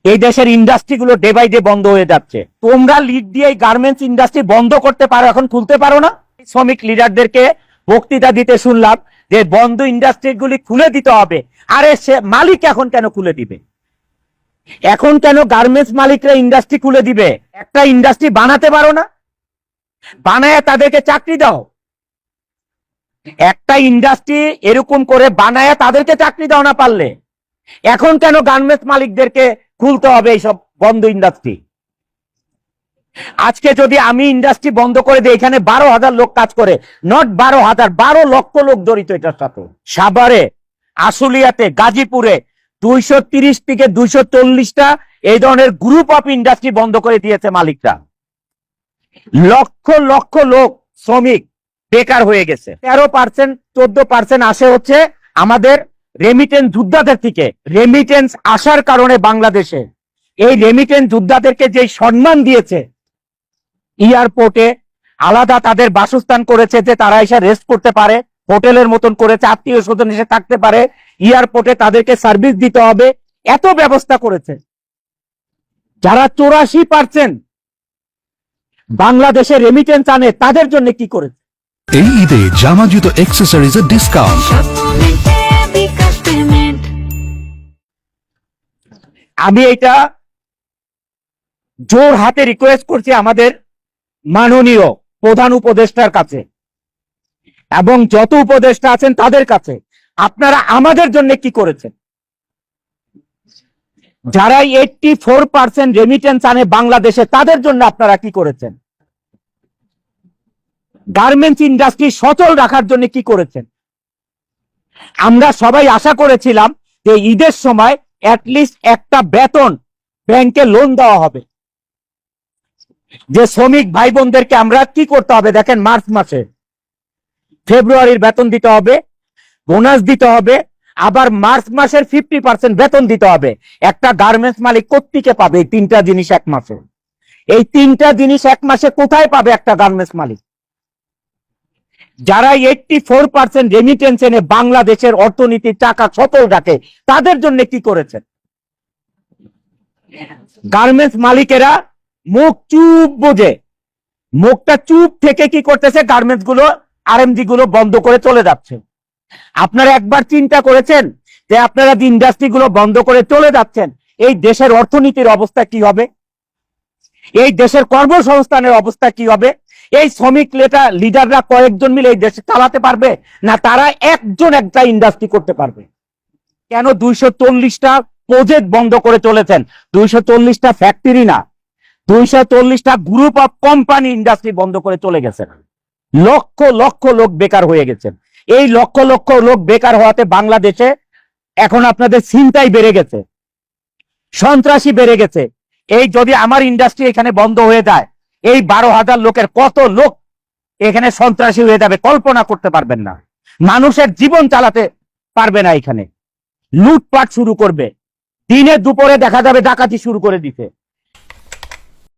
এই দেশের ইন্ডাস্ট্রি গুলো ডে বাই ডে বন্ধ হয়ে যাচ্ছে। তোমরা লিড দিয়ে এই গার্মেন্টস ইন্ডাস্ট্রি বন্ধ করতে পারো, এখন খুলতে পারো না? শ্রমিক লিডারদেরকে বক্তৃতা দিতে শুনলাম যে বন্ধ ইন্ডাস্ট্রি গুলি খুলে দিতে হবে। আরে সে মালিক এখন কেন খুলে দিবে? এখন কেন গার্মেন্টস মালিকরা ইন্ডাস্ট্রি খুলে দিবে? একটা ইন্ডাস্ট্রি বানাতে পারো না? বানায় তাদেরকে চাকরি দাও। একটা ইন্ডাস্ট্রি এরকম করে বানায় তাদেরকে চাকরি দাও না পারলে। এখন কেন গার্মেন্টস মালিকদেরকে খুলতে হবে এইসব বন্ধ ইন্ডাস্ট্রি? আজকে যদি আমি ইন্ডাস্ট্রি বন্ধ করে দিই, এখানে 12,000 লোক কাজ করে, নট 12,000, 12 লক্ষ লোক জড়িত এটার সাথে। সাভারে, আশুলিয়াতে, গাজীপুরে 230 থেকে 240টা এই ধরনের গ্রুপ অফ ইন্ডাস্ট্রি বন্ধ করে দিয়েছে মালিকরা। লক্ষ লক্ষ লোক শ্রমিক বেকার হয়ে গেছে। 13%, 14% আসে হচ্ছে আমাদের রেমিটেন্স যোদ্ধাদের থেকে। রেমিটেন্স আসার কারণে বাংলাদেশে এই রেমিটেন্স যোদ্ধাদেরকে যে সম্মান দিয়েছে, এয়ারপোর্টে আলাদা তাদের বাসস্থান করেছে যে তারা এসে রেস্ট করতে পারে, হোটেলের মতন করেছে, আত্মীয় স্বজন এসে থাকতে পারে, এয়ারপোর্টে তাদেরকে সার্ভিস দিতে হবে, এত ব্যবস্থা করেছে। যারা 84% বাংলাদেশে রেমিটেন্স আনে তাদের জন্য কি করেছে? এই ঈদে জামা জুতো অ্যাক্সেসরিজের ডিসকাউন্ট। আমি এটা জোর হাতে রিকোয়েস্ট করছি আমাদের মাননীয় প্রধান উপদেষ্টার কাছে এবং যত উপদেষ্টা আছেন তাদের কাছে, আপনারা আমাদের জন্য কি করেছেন? যারা 84% রেমিটেন্স আনে বাংলাদেশে তাদের জন্য আপনারা কি করেছেন? গার্মেন্টস ইন্ডাস্ট্রি সচল রাখার জন্য কি করেছেন? আমরা সবাই আশা করেছিলাম যে ঈদের সময় অ্যাটলিস্ট একটা বেতন ব্যাংকে লোন দেওয়া হবে। যে শ্রমিক ভাই বোনদেরকে আমরা কি করতে হবে দেখেন, মার্চ মাসে ফেব্রুয়ারির বেতন দিতে হবে, বোনাস দিতে হবে, আবার মার্চ মাসের 50% বেতন দিতে হবে। একটা গার্মেন্টস মালিক কোত্থেকে পাবে এই তিনটা জিনিস এক মাসে? এই তিনটা জিনিস এক মাসে কোথায় পাবে একটা গার্মেন্টস মালিক? যারা 84% রেমিটেন্স এনে বাংলাদেশের অর্থনীতির টাকা সচল রাখে তাদের জন্য কি করেছেন? গার্মেন্টস মালিকেরা মুখ চুপ বোঝে, মুখটা চুপ থেকে কি করতেছে? গার্মেন্টস গুলো, আরএমজি গুলো বন্ধ করে চলে যাচ্ছে। আপনারা একবার চিন্তা করেছেন যে আপনারা ইন্ডাস্ট্রি গুলো বন্ধ করে চলে যাচ্ছেন, এই দেশের অর্থনীতির অবস্থা কি হবে? এই দেশের কর্মসংস্থানের অবস্থা কি হবে? এই শ্রমিক লিডাররা কয়েকজন মিলে এই দেশে চালাতে পারবে না? তারা একজন একটা ইন্ডাস্ট্রি করতে পারবে? কেন 240টা প্রজেক্ট বন্ধ করে চলেছেন? 240টা ফ্যাক্টরি না, 240টা গ্রুপ অফ কোম্পানি ইন্ডাস্ট্রি বন্ধ করে চলে গেছেন। লক্ষ লক্ষ লোক বেকার হয়ে গেছেন। এই লক্ষ লক্ষ লোক বেকার হওয়াতে বাংলাদেশে এখন আপনাদের ছিনতাই বেড়ে গেছে, সন্ত্রাসী বেড়ে গেছে। এই যদি আমার ইন্ডাস্ট্রি এখানে বন্ধ হয়ে যায়, এই 12,000 লোকের কত লোক এখানে সন্ত্রাসী হয়ে যাবে কল্পনা করতে পারবেন না। মানুষের জীবন চালাতে পারবে না, এখানে লুটপাট শুরু করবে, দিনে দুপুরে দেখা যাবে ডাকাতি শুরু করে দিতে।